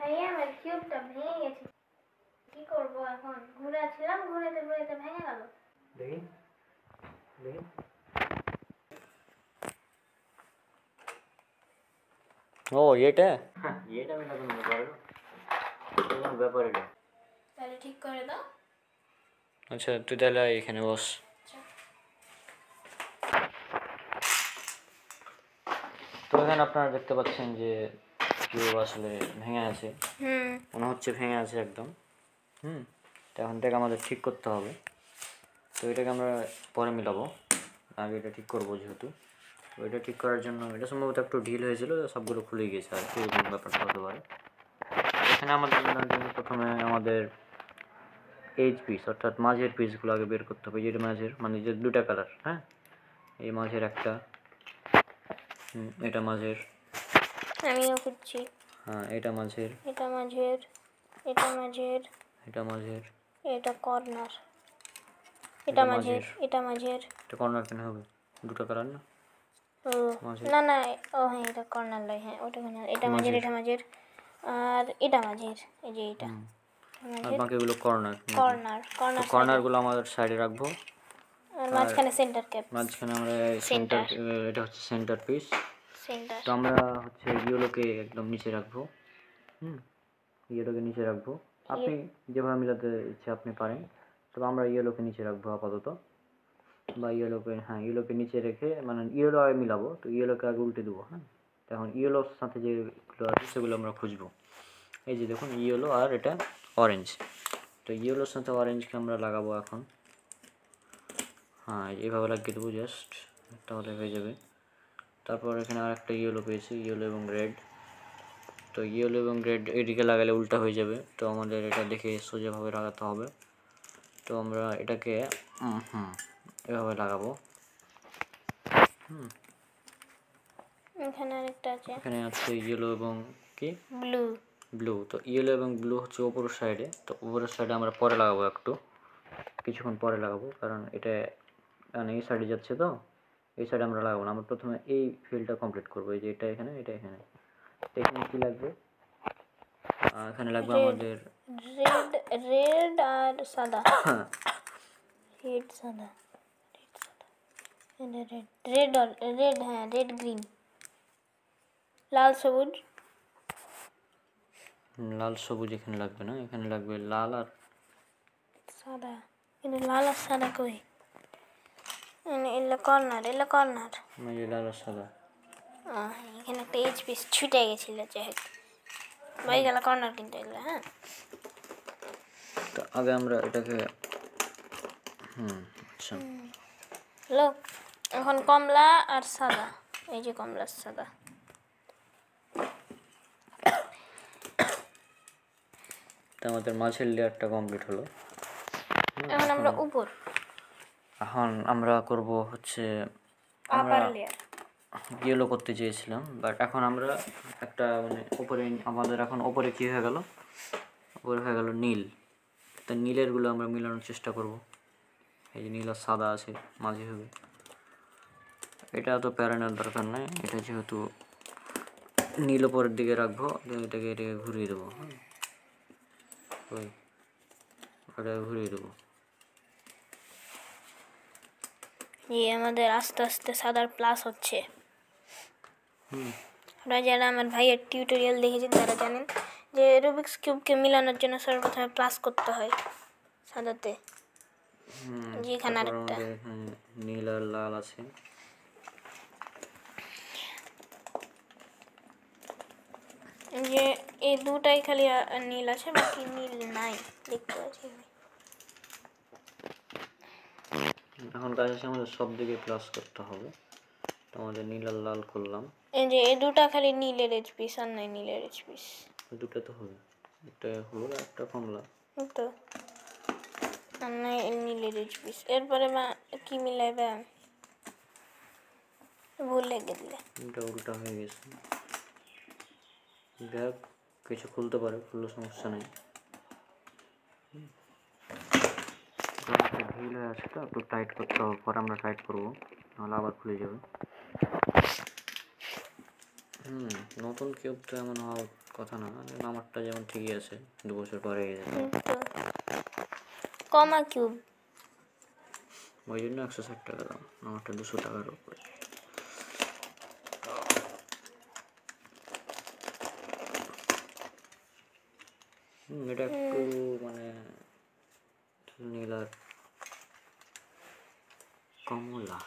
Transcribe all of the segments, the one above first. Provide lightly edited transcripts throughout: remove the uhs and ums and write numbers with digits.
ভাইয়া আমার কিউবটা ভেঙে গেছে, কি করব এখন? ঘুরাচ্ছিলাম, ঘুরাতে ঘুরাতে ভেঙে গেল। দেখি দেখি। ও এটা এটা মেলা কোনো ব্যাপার এটা। তাহলে ঠিক করে দাও। আচ্ছা তুই তাহলে এখানে বস। তো এখানে আপনারা দেখতে পাচ্ছেন যে কিউব আসলে ভেঙে আছে, মনে হচ্ছে ভেঙে আছে একদম। তো এখন থেকে আমাদের ঠিক করতে হবে। তো এটাকে আমরা পরে মিলাবো, আগে এটা ঠিক করবো যেহেতু। তো এটা ঠিক করার জন্য এটা সম্ভবত একটু ঢিল হয়েছিল, সবগুলো খুলে গিয়েছে আর কি, এরকম ব্যাপারটা হতে পারে। এখানে আমাদের মিলানোর জন্য প্রথমে আমাদের এজ পিস অর্থাৎ মাঝের পিসগুলো আগে বের করতে হবে। যেটা মাঝের মানে যে দুটা কালার, হ্যাঁ, এই মাঝের একটা, এটা মাঝের, আমিও করছি। হ্যাঁ এটা মাঝের, এটা মাঝের, এটা মাঝের, এটা মাঝের, এটা কর্নার, এটা মাঝের, এটা মাঝের। এটা কর্নার কেন হবে? দুটো কালার না? ও না না, ও হ্যাঁ এটা কর্নার লাই, হ্যাঁ ওটা কর্নার। এটা মাঝের, এটা মাঝের, আর এটা মাঝের, এই যে এটা আর বাকিগুলো কর্নার। কর্নার। কর্নার কর্নারগুলো আমাদের সাইডে রাখবো, আর মাঝখানে সেন্টার ক্যাপ। মাঝখানে আমরা সেন্টার, এটা হচ্ছে সেন্টার পিস। সেন্টার। তো আমরা হচ্ছে ইয়েলোকে একদম নিচে রাখবো, ইয়েলোকে নিচে রাখবো। আপনি যেভাবে মিলাতে ইচ্ছে আপনি পারেন, তবে আমরা ইয়েলোকে নিচে রাখবো আপাতত, বা ইয়েলোকে, হ্যাঁ ইয়েলোকে নিচে রেখে মানে ইয়েলো আগে মিলাবো, তো ইয়েলোকে আগে উল্টে দেবো। হ্যাঁ, তখন ইয়েলোর সাথে যেগুলো আছে সেগুলো আমরা খুঁজবো। এই যে দেখুন ইয়েলো আর এটা অরেঞ্জ, তো ইয়েলোর সাথে অরেঞ্জকে আমরা লাগাবো এখন। হ্যাঁ এইভাবে লাগিয়ে দেবো জাস্ট, তাহলে হয়ে যাবে। তারপর এখানে আর একটা ইয়েলো পেয়েছি, ইয়েলো এবং রেড। তো ইয়েলো এবং রেড এদিকে লাগালে উল্টা হয়ে যাবে, তো আমাদের এটা দেখে সোজাভাবে লাগাতে হবে। তো আমরা এটাকে এভাবে লাগাবো। এখানে আরেকটা আছে, এখানে আছে ইয়েলো এবং কি ব্লু। ব্লু। তো ইয়েলো এবং ব্লু হচ্ছে ওপরের সাইডে, তো উপরের সাইডে আমরা পরে লাগাবো, কিছুক্ষণ পরে লাগাবো, কারণ এটা মানে এই সাইডে যাচ্ছে, তো এই সাইডে আমরা লাগাবো না। আমরা প্রথমে এই ফিল্ডটা কমপ্লিট করবো, এই যে এটা এখানে, এটা এখানে। এখানে কী লাগবে? এখানে লাগবে আমাদের রেড, রেড আর সাদা। রেড সাদা, রেড রেড আর রেড, হ্যাঁ রেড গ্রিন, লাল সবুজ। লাল সবুজ এখানে লাগবে না, এখানে লাগবে লাল আর সাদা। কিন্তু লাল আর সাদা কই? এলো কর্নার, এলো কর্নার। এই লাল আর সাদা। এখানে একটা এইচ পিস ছুটে গেছিল, যাই হোক ভাই গেল কর্নার কিন্তু এগুলো। হ্যাঁ, তো আগে আমরা এটাকে আচ্ছা লোক এখন কমলা আর সাদা, এই যে কমলা সাদা। তো আমাদের মাঝের লেয়ারটা কমপ্লিট হলো। এখন আমরা উপর, এখন আমরা করব হচ্ছে আমরা ইয়েলো করতে চেয়েছিলাম, বাট এখন আমরা একটা মানে উপরে আমাদের এখন উপরে কী হয়ে গেল, উপরে হয়ে গেল নীল। তো নীলেরগুলো আমরা মিলানোর চেষ্টা করব। এই যে নীল আর সাদা আছে মাঝে হবে, এটা তো প্যারানোর দরকার নয়, এটা যেহেতু নীল ওপরের দিকে রাখবো, এটাকে ঘুরিয়ে দেবো। ওটা ঘুরিয়ে দেবো। এই আমাদের আস্তে আস্তে সাদার প্লাস হচ্ছে। আপনারা যারা আমার ভাইয়ের টিউটোরিয়াল দেখেছেন তারা জানেন যে রুবিক্স কিউবকে মিলানোর জন্য সর্বপ্রথমে প্লাস করতে হয় সাদাতে। যেখানে আরেকটা নীল আর লাল আছে, যে এই দুটাই খালি নীল আছে, বাকি নীল নাই দেখতে পাচ্ছি। এখন কাজ আছে আমাদের সব দিকে প্লাস করতে হবে। তো আমাদের নীল আর লাল করলাম, এই যে এই দুটা খালি নীলের এইচ পিস, আর নাই নীলের এইচ পিস। দুটো তো হবে, একটা হলুদ আর একটা কমলা, তো আর নাই নীলের এইচ পিস। এরপরে মা কি মিলাইবে, ভুল লেগে দিলে, এটা উল্টা হয়ে গেছে। দেখ কিছু খুলতে পারে, খুললে সমস্যা নেই। ঢিল হয়ে আছে, তো একটু টাইট করতে হবে, পরে আমরা টাইট করবো, নাহলে আবার খুলে যাবে। নতুন কিউব তো এমন হওয়ার কথা না, আমারটা যেমন ঠিকই আছে, 2 বছর পরে গেছে, কমা কিউব ওই জন্য 160 টাকা দাম, আমারটা 200 টাকার উপরে। এটা একটু মানে নীল আর কমলা,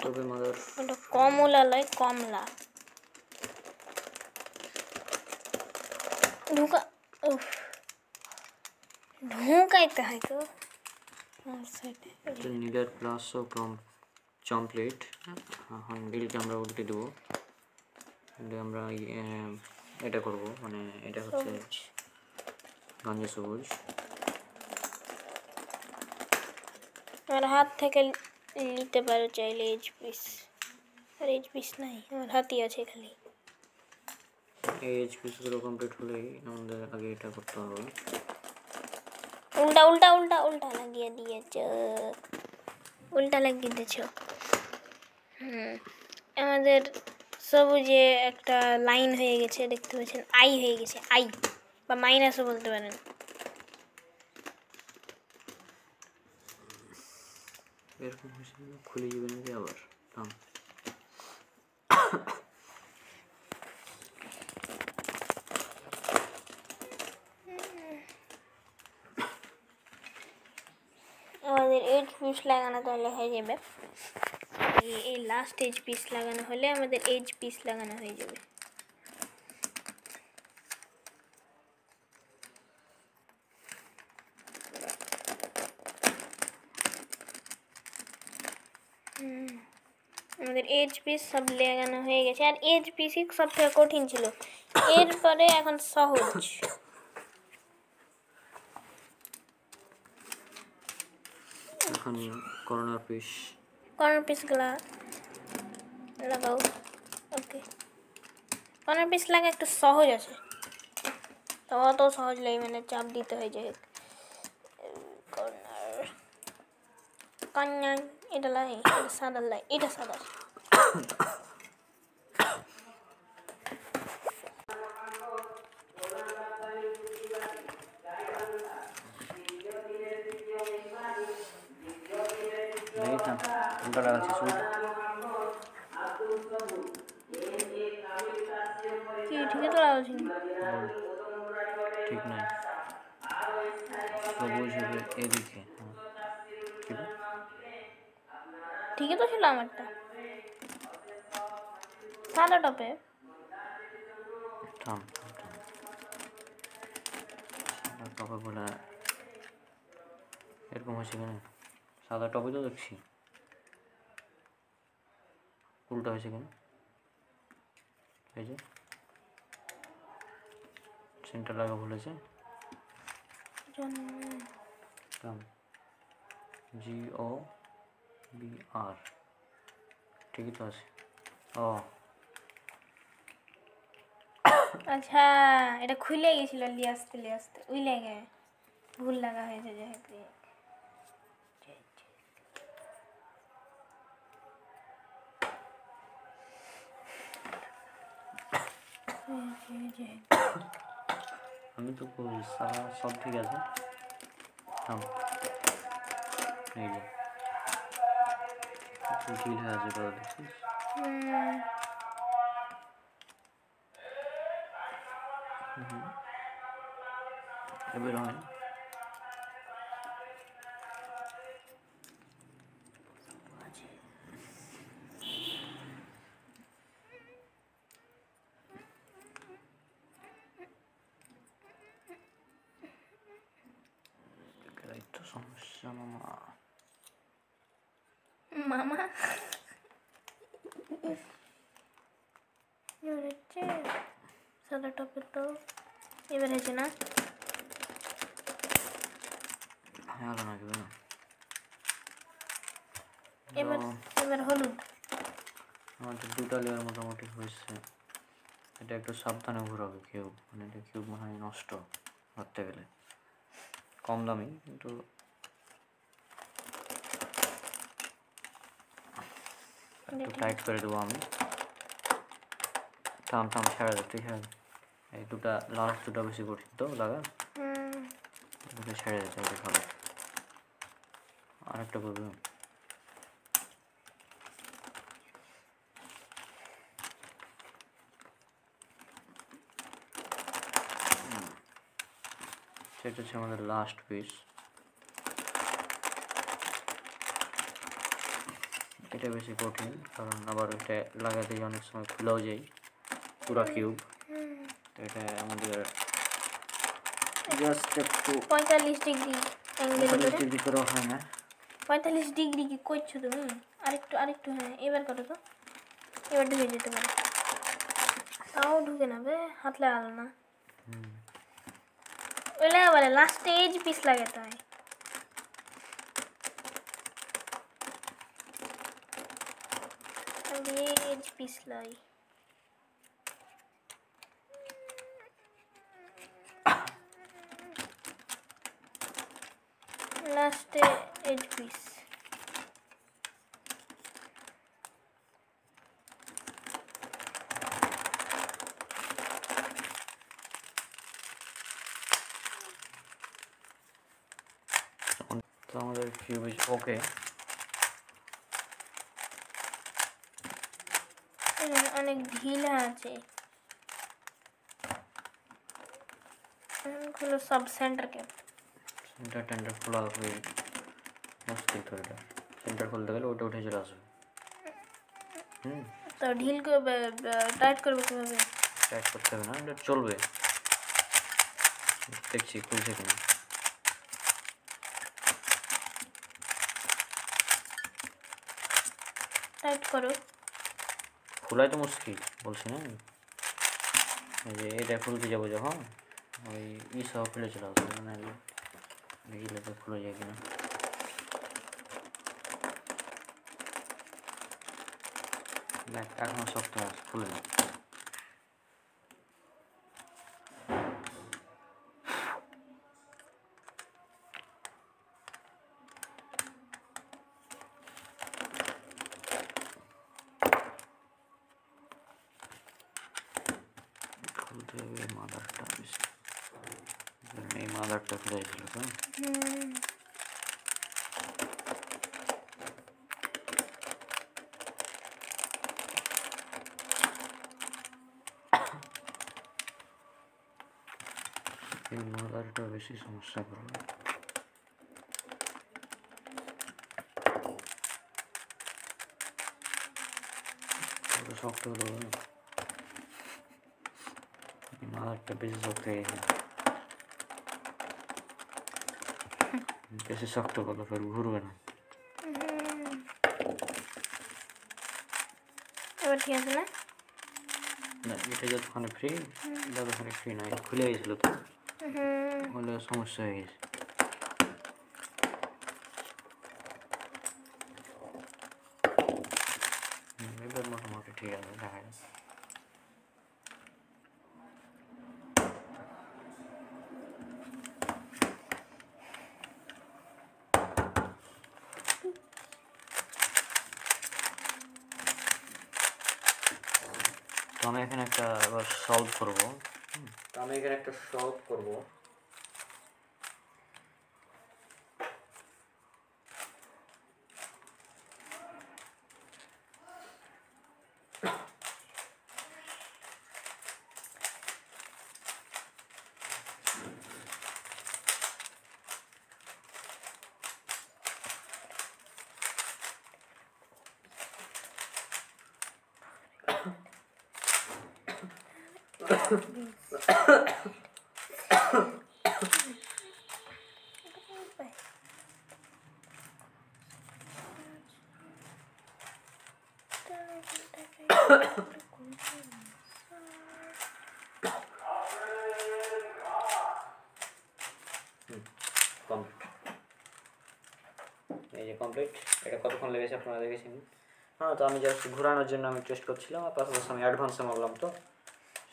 তবে মাদার ওটা কমলা লয়, কমলা। ঢুকা, উফ, ঢুকাইতে হয় তো নীলের প্লাস ও কমপ্লিট। এখন নীলকে আমরা উল্টে দেবো, আমরা এটা করব, মানে এটা হচ্ছে গাঞ্জা সবুজ। আমার হাত থেকে নিতে পারো চাইলে এইচ পিস, আর এইচ পিস নাই, আমার হাতই আছে খালি। এই এইচ পিসগুলো কমপ্লিট হলেই আমাদের আগে এটা করতে হবে। উল্টা উল্টা উল্টা উল্টা লাগিয়ে দিয়েছ, উল্টা লাগিয়ে দিয়েছ। আমাদের সবুজে একটা লাইন হয়ে গেছে, দেখতে পাচ্ছেন, আই হয়ে গেছে, আই বা মাইনাসও বলতে পারেন। এরকম হয়েছে খুলে যাবে নাকি আবার? আমাদের এইচ পিস লাগানো তাহলে হয়ে যাবে, এই লাস্ট এইচ পিস লাগানো হলে আমাদের এইচ পিস লাগানো হয়ে যাবে। আমাদের এইচ পিস সব লাগানো হয়ে গেছে, আর এইচ পিসই সব থেকে কঠিন ছিল, এরপরে এখন সহজ। এখন কর্নার পিস, কর্নার পিসগুলা লাগাও। ওকে, কর্নার পিস লাগা একটু সহজ আছে, তো অত সহজ লাগে, মানে চাপ দিতে হয়ে যায়। কর্নার কন্যা, এটা লাই, এটা সাদা লাই, এটা সাদা। উল্টা লাগাচ্ছি শুধু, কি ঠিকই তো লাগাচ্ছি? ঠিক নাই, সবুজ হবে এদিকে। ঠিকই তো ছিল আমারটা, সাদা টপে। থাম, টপে বলে এরকম হয়েছে কেন? সাদা টপে তো দেখছি, উল্টা হয়েছে কেন? এই যে সেন্টার লাগা ভুলেছে, GOBR ঠিকই তো আছে। ও আচ্ছা, এটা খুলে গেছিল লিয়ে আসতে ওই লেগে ভুল লাগা হয়েছে। যেহেতু আমি তো কই সারা সব ঠিক আছে। এই যে ঢিল হয়ে আছে, কথা দেখছিস? এবার হয় তো সমস্যা মামা। মামা এবার হচ্ছে সাদা টপে, তো এবার হয়েছে না? হ্যাঁ না কি না, এবার এবার হলুদ। আমাদের 2টা লেয়ার মোটামুটি হয়েছে। এটা একটু সাবধানে ঘোরাবে কিউব, মানে এটা কিউব মনে হয় নষ্ট ধরতে গেলে, কম দামি কিন্তু একটু টাইট করে দেবো আমি। থাম ছেড়ে দে, তুই ছেড়ে দে। এই দুটা লাস্ট দুটা বেশি কঠিন তো লাগা, দুটো ছেড়ে দে, তাহলে ভালো। আরেকটা করবি? সেটা হচ্ছে আমাদের লাস্ট পিস। এটা বেশি কঠিন, কারণ আবার এটা লাগাতে অনেক সময় খুলেও যায় পুরো কিউব। তো এটা আমাদের জাস্ট একটু 45 ডিগ্রি অ্যাঙ্গেল করে। ডিগ্রি করা হয় না। 45 ডিগ্রি কি করছো তুমি? আরেকটু হ্যাঁ, এবার করো তো, এবার ঢুকে যেতে পারে। তাও ঢুকে না বে, হাত লাগালো না। ওই লাগা বলে লাস্টে এজ পিস লাগাতে হয়। আমি এজ পিস লাই। লাস্টে এজ পিস। তো আমাদের কিউব ইজ ওকে। অনেক ঢিলা আছে। খুলো সব সেন্টার কে। সেন্টার টেন্টার খোলা হয়ে মুশকিল তো। এটা সেন্টার খুলতে গেলে ওটা উঠে চলে আসবে। তো ঢিল করবে, টাইট করবে কিভাবে? টাইট করতে হবে না, এটা চলবে। দেখছি খুলছে কিনা। টাইট করো। খোলাই তো মুশকিল বলছি না। এই যে এটা খুলতে যাবো যখন, ওই সহ খুলে চলে আসবে, মানে দেখলে তো খুলে যায় কিনা। দেখ এখনো শক্ত আছে, খুলে না। খুলতে হবে মাদারটা বেশি, এই মাদারটা খুলে ছিল তো। এই মাদারটা বেশি সমস্যা করবে। শক্ত হলো, মাদারটা বেশি শক্ত হয়ে গেছে। বেশি শক্ত করলে ফের ঘুরবে না। এবার ঠিক আছে না? না এটা যতক্ষণে ফ্রি, যতক্ষণে ফ্রি না, এটা খুলে গেছিলো তো, হলে সমস্যা হয়ে গেছে। এবার মোটামুটি ঠিক আছে, দেখা যাচ্ছে। তো আমি এখানে একটা এবার সলভ করবো। এই যে কমপ্লিট। এটা কতক্ষণ লেগেছে আপনারা দেখেছেন। হ্যাঁ, তো আমি জাস্ট ঘোরানোর জন্য আমি টেস্ট করছিলাম, আর পাশাপাশি আমি অ্যাডভান্সে মারলাম। তো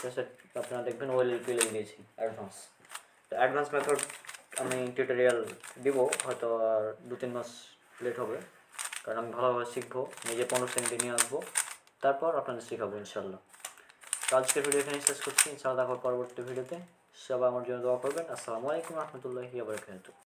শেষে আপনারা দেখবেন ওএলএলপি লিখে দিয়েছি অ্যাডভান্স। তো অ্যাডভান্স মেথড আমি টিউটোরিয়াল দিব, হয়তো আর 2-3 মাস লেট হবে, কারণ আমি ভালোভাবে শিখবো, নিজে 15 সেকেন্ডে নিয়ে আসবো, তারপর আপনাদের শেখাবো ইনশাল্লাহ। তো তো আজকের ভিডিও এখানে শেষ করছি, ইনশাআল্লাহ দেখা হবে পরবর্তী ভিডিওতে। সবাই আমার জন্য দোয়া করবেন। আসসালামু আলাইকুম রহমতুল্লাহি ওয়া বারাকাতুহু।